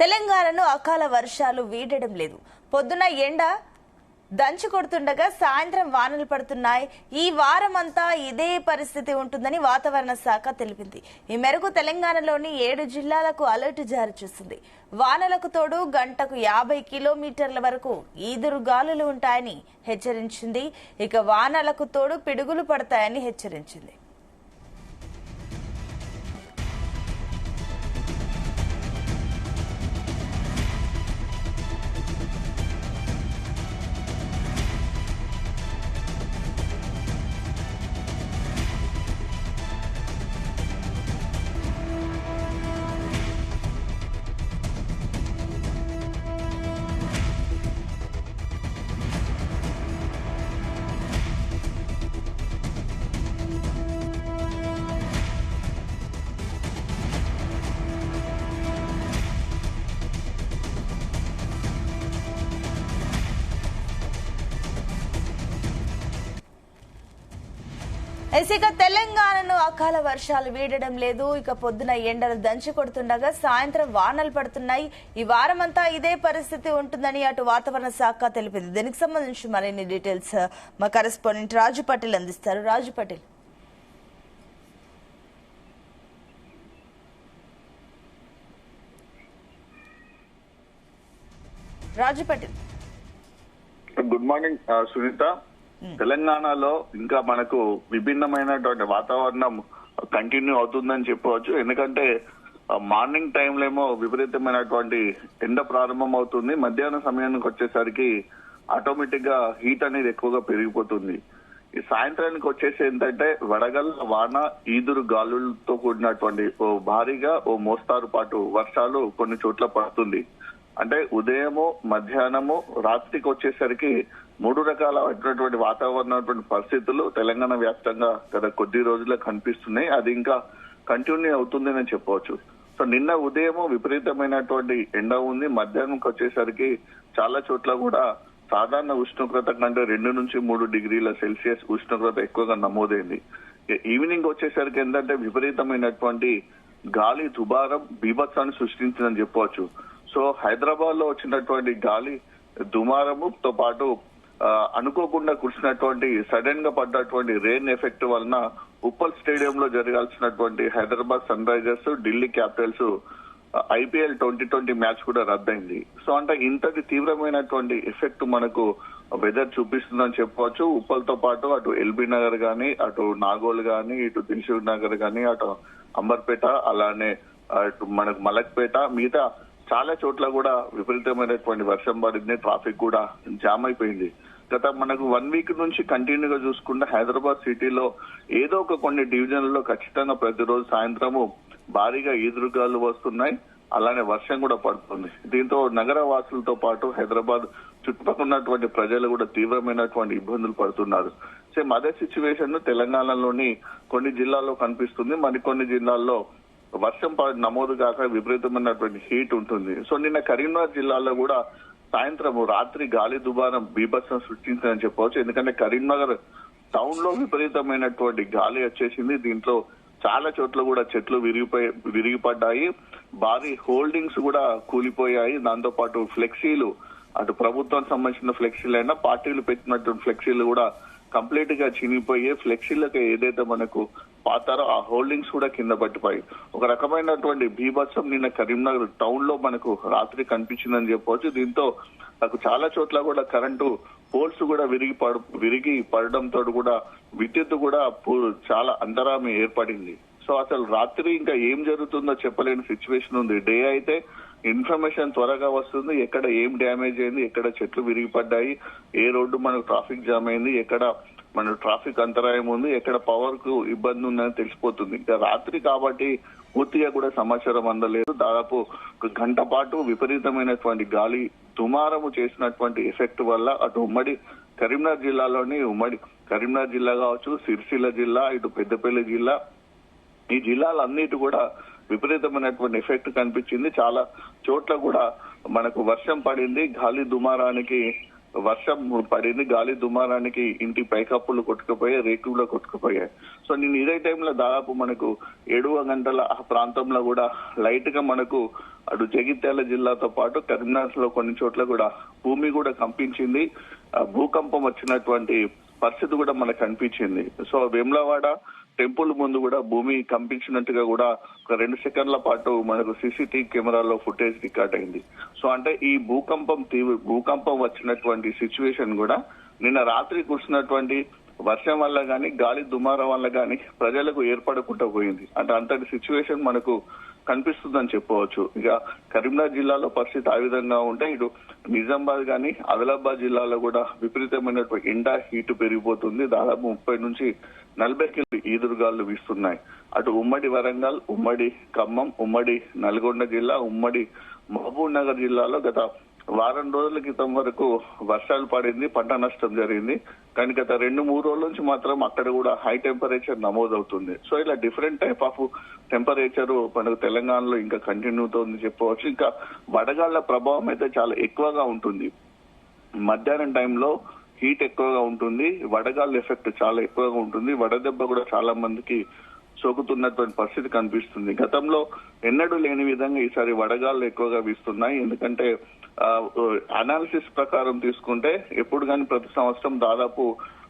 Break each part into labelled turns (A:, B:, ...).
A: తెలంగాణను అకాల వర్షాలు వీడడం లేదు. పొద్దున ఎండ దంచి కొడుతుండగా సాయంత్రం వానలు పడుతున్నాయి. ఈ వారమంతా ఇదే పరిస్థితి ఉంటుందని వాతావరణ శాఖ తెలిపింది. ఈ మేరకు తెలంగాణలోని 7 జిల్లాలకు అలర్ట్ జారీ చేసింది. వానలకు తోడు గంటకు 50 కిలోమీటర్ల వరకు ఈదురు గాలులు ఉంటాయని హెచ్చరించింది. ఇక వానలకు తోడు పిడుగులు పడతాయని హెచ్చరించింది. ఇక తెలంగాణను అకాల వర్షాలు వీడడం లేదు. ఇక పొద్దున ఎండలు దంచి కొడుతుండగా సాయంత్రం వానలు పడుతున్నాయి. ఈ వారమంతా ఇదే పరిస్థితి ఉంటుందని అటు వాతావరణ శాఖ తెలిపింది. దీనికి సంబంధించి మరిన్ని డీటెయిల్స్ మా కరెస్పాండెంట్ రాజు పటేల్ అందిస్తారు. రాజు పటేల్.
B: Good morning Sunitha. తెలంగాణలో ఇంకా మనకు విభిన్నమైనటువంటి వాతావరణం కంటిన్యూ అవుతుందని చెప్పవచ్చు. ఎందుకంటే మార్నింగ్ టైంలో ఏమో విపరీతమైనటువంటి ఎండ ప్రారంభం అవుతుంది. మధ్యాహ్నం సమయానికి వచ్చేసరికి ఆటోమేటిక్ గా హీట్ అనేది ఎక్కువగా పెరిగిపోతుంది. ఈ సాయంత్రానికి వచ్చేసి ఏంటంటే వడగళ్ల వాన, ఈదురు గాలులతో కూడినటువంటి భారీగా మోస్తారు పాటు వర్షాలు కొన్ని చోట్ల పడుతుంది. అంటే ఉదయము, మధ్యాహ్నము, రాత్రికి వచ్చేసరికి 3 రకాలైనటువంటి వాతావరణ పరిస్థితులు తెలంగాణ వ్యాప్తంగా గత కొద్ది రోజుల్లో కనిపిస్తున్నాయి. అది ఇంకా కంటిన్యూ అవుతుందని చెప్పవచ్చు. సో నిన్న ఉదయము విపరీతమైనటువంటి ఎండ ఉంది. మధ్యాహ్నంకి వచ్చేసరికి చాలా చోట్ల కూడా సాధారణ ఉష్ణోగ్రత కంటే 2 నుంచి 3 డిగ్రీల సెల్సియస్ ఉష్ణోగ్రత ఎక్కువగా నమోదైంది. ఈవినింగ్ వచ్చేసరికి ఏంటంటే విపరీతమైనటువంటి గాలి దుబారం బీభత్సాన్ని సృష్టించిందని చెప్పవచ్చు. సో హైదరాబాద్ లో వచ్చినటువంటి గాలి దుమారముతో పాటు అనుకోకుండా కురిసినటువంటి సడన్ గా పడ్డటువంటి రెయిన్ ఎఫెక్ట్ వలన ఉప్పల్ స్టేడియంలో జరగాల్సినటువంటి Hyderabad sunrisers, Delhi capitals IPL 2020 match కూడా రద్దయింది. సో అంటే ఇంతటి తీవ్రమైనటువంటి ఎఫెక్ట్ మనకు వెదర్ చూపిస్తుందని చెప్పవచ్చు. ఉప్పల్ తో పాటు అటు ఎల్బీ నగర్ గానీ, అటు నాగోల్ గానీ, ఇటు దిల్సుఖ్ నగర్ గానీ, అటు అంబర్పేట, అలానే అటు మనకు మలక్పేట, మిగతా చాలా చోట్ల కూడా విపరీతమైనటువంటి వర్షం పడింది. ట్రాఫిక్ కూడా జామ్ అయిపోయింది. గత మనకు 1 వీక్ నుంచి కంటిన్యూగా చూసుకుంటే హైదరాబాద్ సిటీలో ఏదో ఒక కొన్ని డివిజన్లలో ఖచ్చితంగా ప్రతిరోజు సాయంత్రము భారీగా ఈదురుగాలు వస్తున్నాయి. అలానే వర్షం కూడా పడుతుంది. దీంతో నగర వాసులతో పాటు హైదరాబాద్ చుట్టుపక్కల ఉన్నటువంటి ప్రజలు కూడా తీవ్రమైనటువంటి ఇబ్బందులు పడుతున్నారు. సేమ్ అదే సిచ్యువేషన్ తెలంగాణలోని కొన్ని జిల్లాల్లో కనిపిస్తుంది. మరికొన్ని జిల్లాల్లో వర్షం నమోదు కాక విపరీతమైనటువంటి హీట్ ఉంటుంది. సో నిన్న కరీంనగర్ జిల్లాలో కూడా సాయంత్రం రాత్రి గాలి దుబారం బీభత్సం సృష్టించిందని చెప్పవచ్చు. ఎందుకంటే కరీంనగర్ టౌన్ లో విపరీతమైనటువంటి గాలి వచ్చేసింది. దీంట్లో చాలా చోట్ల కూడా చెట్లు విరిగిపడ్డాయి. భారీ హోల్డింగ్స్ కూడా కూలిపోయాయి. దాంతో పాటు ఫ్లెక్సీలు, అటు ప్రభుత్వానికి సంబంధించిన ఫ్లెక్సీలు అయినా పార్టీలు పెట్టినటువంటి ఫ్లెక్సీలు కూడా కంప్లీట్ గా చినిగిపోయి ఫ్లెక్సీలకు ఏదైతే మనకు పాతారో ఆ హోల్డింగ్స్ కూడా కింద పట్టిపోయి ఒక రకమైనటువంటి బీభత్సం నిన్న కరీంనగర్ టౌన్ లో మనకు రాత్రి కనిపించిందని చెప్పవచ్చు. దీంతో నాకు చాలా చోట్ల కూడా కరెంటు పోల్స్ కూడా విరిగి పడడంతో కూడా విద్యుత్ కూడా చాలా అంతరాయం ఏర్పడింది. సో అసలు రాత్రి ఇంకా ఏం జరుగుతుందో చెప్పలేని సిచ్యువేషన్ ఉంది. డే అయితే ఇన్ఫర్మేషన్ త్వరగా వస్తుంది. ఎక్కడ ఏం డ్యామేజ్ అయింది, ఎక్కడ చెట్లు విరిగిపడ్డాయి, ఏ రోడ్డు మనకు ట్రాఫిక్ జామ్ అయింది, ఎక్కడ మన ట్రాఫిక్ అంతరాయం ఉంది, ఎక్కడ పవర్ కు ఇబ్బంది ఉందని తెలిసిపోతుంది. ఇంకా రాత్రి కాబట్టి పూర్తిగా కూడా సమాచారం అందలేదు. దాదాపు 1 గంట పాటు విపరీతమైనటువంటి గాలి దుమారము చేసినటువంటి ఎఫెక్ట్ వల్ల అటు ఉమ్మడి కరీంనగర్ జిల్లాలోని ఉమ్మడి కరీంనగర్ జిల్లా కావచ్చు, సిరిసిల్ల జిల్లా, ఇటు పెద్దపల్లి జిల్లా, ఈ జిల్లాలన్నిటి కూడా విపరీతమైనటువంటి ఎఫెక్ట్ కనిపించింది. చాలా చోట్ల కూడా మనకు వర్షం పడింది. గాలి దుమారానికి ఇంటి పైకప్పులు కొట్టుకుపోయాయి, రేకులు కొట్టుకుపోయాయి. సో నేను ఇదే టైంలో దాదాపు మనకు 7 గంటల ఆ ప్రాంతంలో కూడా లైట్ గా మనకు అటు జగిత్యాల జిల్లాతో పాటు కరీంనగర్ లో కొన్ని చోట్ల కూడా భూమి కూడా కంపించింది. భూకంపం వచ్చినటువంటి పరిస్థితి కూడా మనకు కనిపించింది. సో వేములవాడ టెంపుల్ ముందు కూడా భూమి కంపించినట్టుగా కూడా ఒక 2 సెకండ్ల పాటు మనకు సీసీటీవీ కెమెరాలో ఫుటేజ్ రికార్డ్ అయింది. సో అంటే ఈ భూకంపం వచ్చినటువంటి సిచ్యువేషన్ కూడా నిన్న రాత్రి కురిసినటువంటి వర్షం వల్ల గాని గాలి దుమారం వల్ల గాని ప్రజలకు ఏర్పడకుండా పోయింది. అంటే అంతటి సిచ్యువేషన్ మనకు కనిపిస్తుందని చెప్పవచ్చు. ఇక కరీంనగర్ జిల్లాలో పరిస్థితి ఆ విధంగా ఉంటే ఇటు నిజామాబాద్ గాని ఆదిలాబాద్ జిల్లాలో కూడా విపరీతమైనటువంటి ఎండ హీట్ పెరిగిపోతుంది. దాదాపు 30 నుంచి 40 కిలో ఈదురుగాలు వీస్తున్నాయి. అటు ఉమ్మడి వరంగల్, ఉమ్మడి ఖమ్మం, ఉమ్మడి నల్గొండ జిల్లా, ఉమ్మడి మహబూబ్ నగర్ జిల్లాలో గత వారం రోజుల క్రితం వరకు వర్షాలు పడింది, పంట నష్టం జరిగింది. కానీ గత 2-3 రోజుల నుంచి మాత్రం అక్కడ కూడా హై టెంపరేచర్ నమోదవుతుంది. సో ఇలా డిఫరెంట్ టైప్ ఆఫ్ టెంపరేచర్ మనకు తెలంగాణలో ఇంకా కంటిన్యూ అవుతుంది చెప్పవచ్చు. ఇంకా వడగాళ్ల ప్రభావం అయితే చాలా ఎక్కువగా ఉంటుంది. మధ్యాహ్నం టైంలో హీట్ ఎక్కువగా ఉంటుంది, వడగాళ్ళ ఎఫెక్ట్ చాలా ఎక్కువగా ఉంటుంది. వడదెబ్బ కూడా చాలా మందికి సోకుతున్నటువంటి పరిస్థితి కనిపిస్తుంది. గతంలో ఎన్నడూ లేని విధంగా ఈసారి వడగాళ్ళు ఎక్కువగా వీస్తున్నాయి. ఎందుకంటే అనాలిసిస్ ప్రకారం తీసుకుంటే ఎప్పుడు కానీ ప్రతి సంవత్సరం దాదాపు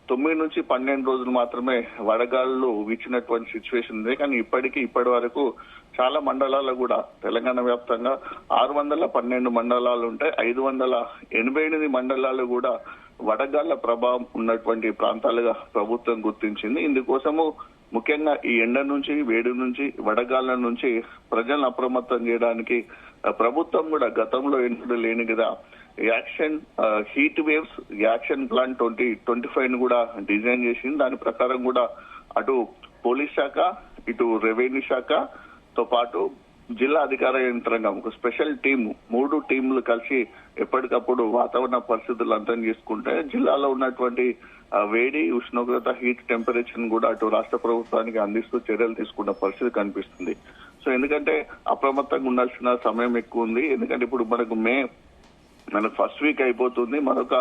B: 9 నుంచి 12 రోజులు మాత్రమే వడగాళ్ళు వీచినటువంటి సిచ్యువేషన్ ఉంది. కానీ ఇప్పటి వరకు చాలా మండలాల్లో కూడా తెలంగాణ వ్యాప్తంగా 612 మండలాలు ఉంటాయి. 588 మండలాలు కూడా వడగాళ్ల ప్రభావం ఉన్నటువంటి ప్రాంతాలుగా ప్రభుత్వం గుర్తించింది. ఇందుకోసము ముఖ్యంగా ఈ ఎండ నుంచి, వేడి నుంచి, వడగాళ్ల నుంచి ప్రజలను అప్రమత్తం చేయడానికి ప్రభుత్వం కూడా గతంలో ఎన్నడూ లేని కదా action heat waves action plan 2025 కూడా డిజైన్ చేసింది. దాని ప్రకారం కూడా అటు పోలీస్ శాఖ, ఇటు రెవెన్యూ శాఖతో పాటు జిల్లా అధికార యంత్రాంగం ఒక స్పెషల్ టీమ్ 3 టీంలు కలిసి ఎప్పటికప్పుడు వాతావరణ పరిస్థితులు అర్థం చేసుకుంటే జిల్లాలో ఉన్నటువంటి వేడి, ఉష్ణోగ్రత, హీట్ టెంపరేచర్ కూడా అటు రాష్ట్ర ప్రభుత్వానికి అందిస్తూ చర్యలు తీసుకున్న పరిస్థితి కనిపిస్తుంది. సో ఎందుకంటే అప్రమత్తంగా ఉండాల్సిన సమయం ఎక్కువ ఉంది. ఎందుకంటే ఇప్పుడు మనకు ఫస్ట్ వీక్ అయిపోతుంది. మరొక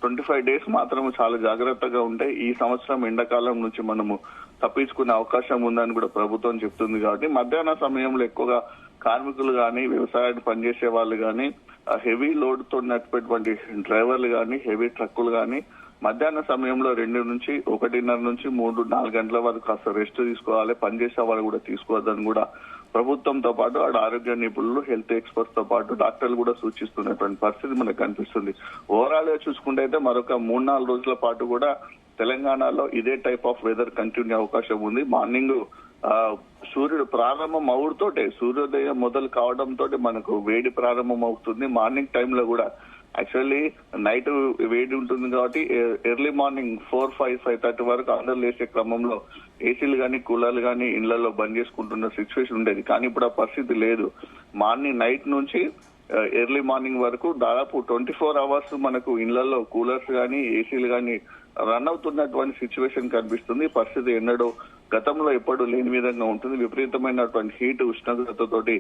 B: 25 డేస్ మాత్రం చాలా జాగ్రత్తగా ఉంటే ఈ సంవత్సరం ఎండాకాలం నుంచి మనము తప్పించుకునే అవకాశం ఉందని కూడా ప్రభుత్వం చెప్తుంది. కాబట్టి మధ్యాహ్న సమయంలో ఎక్కువగా కార్మికులు గాని, వ్యవసాయాన్ని పనిచేసే వాళ్ళు గాని, హెవీ లోడ్ తో నడిపేటువంటి డ్రైవర్లు గాని, హెవీ ట్రక్కులు గాని మధ్యాహ్న సమయంలో 2 నుంచి 1:30 నుంచి 3-4 గంటల వరకు కాస్త రెస్ట్ తీసుకోవాలి. పనిచేసే వాళ్ళు కూడా తీసుకోవద్దని కూడా ప్రభుత్వంతో పాటు ఆరోగ్య నిపుణులు, హెల్త్ ఎక్స్పర్ట్స్ తో పాటు డాక్టర్లు కూడా సూచిస్తున్నటువంటి పరిస్థితి మనకు కనిపిస్తుంది. ఓవరాల్ గా చూసుకుంటే అయితే మరొక 3-4 రోజుల పాటు కూడా తెలంగాణలో ఇదే టైప్ ఆఫ్ వెదర్ కంటిన్యూ అవకాశం ఉంది. మార్నింగ్ సూర్యుడు ప్రారంభం అవుతోటే, సూర్యోదయం మొదలు కావడంతో మనకు వేడి ప్రారంభం అవుతుంది. మార్నింగ్ టైంలో కూడా యాక్చువల్లీ నైట్ వేడి ఉంటుంది కాబట్టి ఎర్లీ మార్నింగ్ 4-5:30 వరకు అందరూ లేచే క్రమంలో ఏసీలు గానీ, కూలర్లు గానీ ఇళ్లలో బంద్ చేసుకుంటున్న సిచ్యువేషన్ ఉండేది. కానీ ఇప్పుడు ఆ పరిస్థితి లేదు. నైట్ నుంచి ఎర్లీ మార్నింగ్ వరకు దాదాపు 24 అవర్స్ మనకు ఇళ్లలో కూలర్స్ గానీ, ఏసీలు గానీ రన్ అవుతున్నటువంటి సిచ్యువేషన్ కనిపిస్తుంది. పరిస్థితి ఎన్నడూ గతంలో ఎప్పుడు లేని విధంగా ఉంటుంది. విపరీతమైనటువంటి హీట్, ఉష్ణోగ్రతతోటి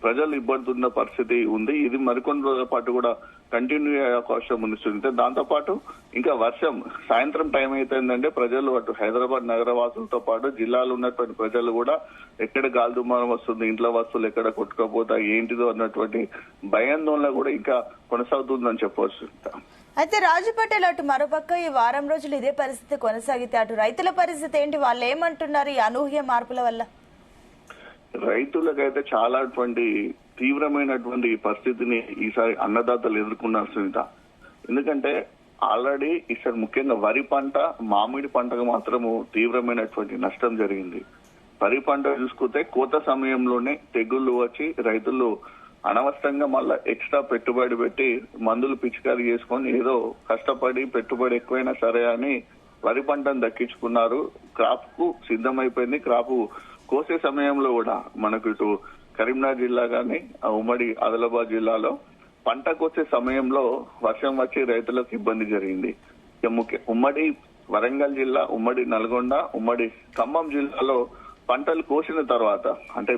B: ప్రజలు ఇబ్బందున్న పరిస్థితి ఉంది. ఇది మరికొన్ని రోజుల పాటు కూడా కంటిన్యూ అయ్యే అవకాశం ఉంది. దాంతో పాటు ఇంకా వర్షం సాయంత్రం టైం అయితేందంటే ప్రజలు అటు హైదరాబాద్ నగర వాసులతో పాటు జిల్లాలో ఉన్నటువంటి ప్రజలు కూడా ఎక్కడ గాలి దుమారం వస్తుంది, ఇంట్లో వస్తువులు ఎక్కడ కొట్టుకపోతాయి, ఏంటిదో అన్నటువంటి భయాందోళన కూడా ఇంకా కొనసాగుతుందని చెప్పవచ్చు.
A: అయితే రాజు పటేల్, అటు మరోపక్క ఈ వారం రోజులు ఇదే పరిస్థితి కొనసాగితే అటు రైతుల పరిస్థితి ఏంటి? వాళ్ళు ఏమంటున్నారు ఈ అనూహ్య మార్పుల వల్ల?
B: రైతులకైతే చాలా తీవ్రమైనటువంటి పరిస్థితిని ఈసారి అన్నదాతలు ఎదుర్కొన్నారు సునీత. ఎందుకంటే ఆల్రెడీ ఈసారి ముఖ్యంగా వరి పంట, మామిడి పంటకు మాత్రము తీవ్రమైనటువంటి నష్టం జరిగింది. వరి పంట చూసుకుంటే కోత సమయంలోనే తెగుళ్లు వచ్చి రైతులు అనవసరంగా మళ్ళా ఎక్స్ట్రా పెట్టుబడి పెట్టి మందులు పిచికారీ చేసుకొని ఏదో కష్టపడి పెట్టుబడి ఎక్కువైనా సరే అని వరి పంటను దక్కించుకున్నారు. క్రాప్ కు సిద్ధమైపోయింది. క్రాప్ కోసే సమయంలో కూడా మనకు ఇటు కరీంనగర్ జిల్లా గాని, ఉమ్మడి ఆదిలాబాద్ జిల్లాలో పంట కోసే సమయంలో వర్షం వచ్చి రైతులకు ఇబ్బంది జరిగింది. ఉమ్మడి వరంగల్ జిల్లా, ఉమ్మడి నల్గొండ, ఉమ్మడి ఖమ్మం జిల్లాలో పంటలు కోసిన తర్వాత అంటే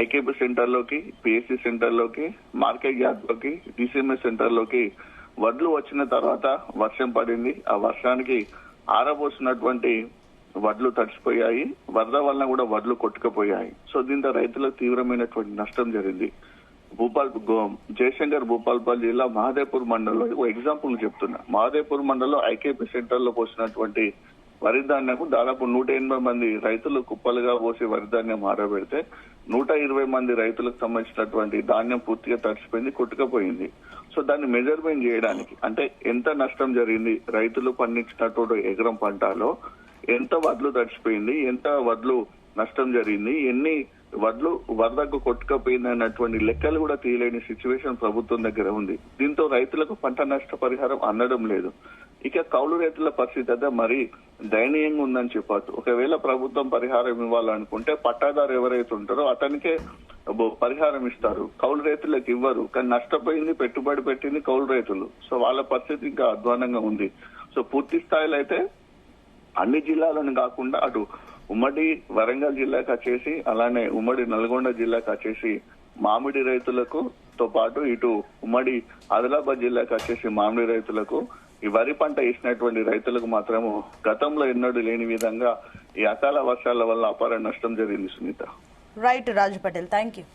B: ఐకేపీ సెంటర్ లోకి, పిఎస్సి సెంటర్ లోకి, మార్కెట్ యార్డ్ లోకి, డిసిఎంఎస్ సెంటర్ లోకి వడ్లు వచ్చిన తర్వాత వర్షం పడింది. ఆ వర్షానికి ఆరబోసినటువంటి వడ్లు తడిసిపోయాయి. వరద వలన కూడా వడ్లు కొట్టుకుపోయాయి. సో దీంతో రైతులకు తీవ్రమైనటువంటి నష్టం జరిగింది. జయశంకర్ భూపాల్పల్లి జిల్లా మహదేపూర్ మండలంలో ఓ ఎగ్జాంపుల్ చెప్తున్నా. మహదేపూర్ మండలంలో ఐకేపీ సెంటర్ లో పోసినటువంటి వరి ధాన్యం దాదాపు 180 మంది రైతులు కుప్పలుగా పోసి వరి ధాన్యం ఆరబెడితే 120 మంది రైతులకు సంబంధించినటువంటి ధాన్యం పూర్తిగా తడిసిపోయింది, కొట్టుకపోయింది. సో దాన్ని మెజర్మెంట్ చేయడానికి అంటే ఎంత నష్టం జరిగింది, రైతులు పండించినటువంటి ఎకరం పంటలో ఎంత వడ్లు తడిసిపోయింది, ఎంత వడ్లు నష్టం జరిగింది, ఎన్ని వడ్లు వరదకు కొట్టుకపోయింది అన్నటువంటి లెక్కలు కూడా తీయలేని సిచ్యువేషన్ ప్రభుత్వం దగ్గర ఉంది. దీంతో రైతులకు పంట నష్ట పరిహారం అందడం లేదు. ఇక కౌలు రైతుల పరిస్థితి అయితే మరీ దయనీయంగా ఉందని చెప్పచ్చు. ఒకవేళ ప్రభుత్వం పరిహారం ఇవ్వాలనుకుంటే పట్టాదారు ఎవరైతే ఉంటారో అతనికే పరిహారం ఇస్తారు, కౌలు రైతులకు ఇవ్వరు. కానీ నష్టపోయింది, పెట్టుబడి పెట్టింది కౌలు రైతులు. సో వాళ్ళ పరిస్థితి ఇంకా అధ్వానంగా ఉంది. సో పూర్తి స్థాయిలో అయితే అన్ని జిల్లాలను కాకుండా అటు ఉమ్మడి వరంగల్ జిల్లాకు వచ్చేసి అలానే ఉమ్మడి నల్గొండ జిల్లాకు వచ్చేసి మామిడి రైతులకు తో పాటు ఇటు ఉమ్మడి ఆదిలాబాద్ జిల్లాకు వచ్చేసి మామిడి రైతులకు ఈ వరి పంట వేసినటువంటి రైతులకు మాత్రము గతంలో ఎన్నడూ లేని విధంగా ఈ అకాల వర్షాల వల్ల అపార నష్టం జరిగింది. Sunitha.
A: Right Raju Patel, thank you.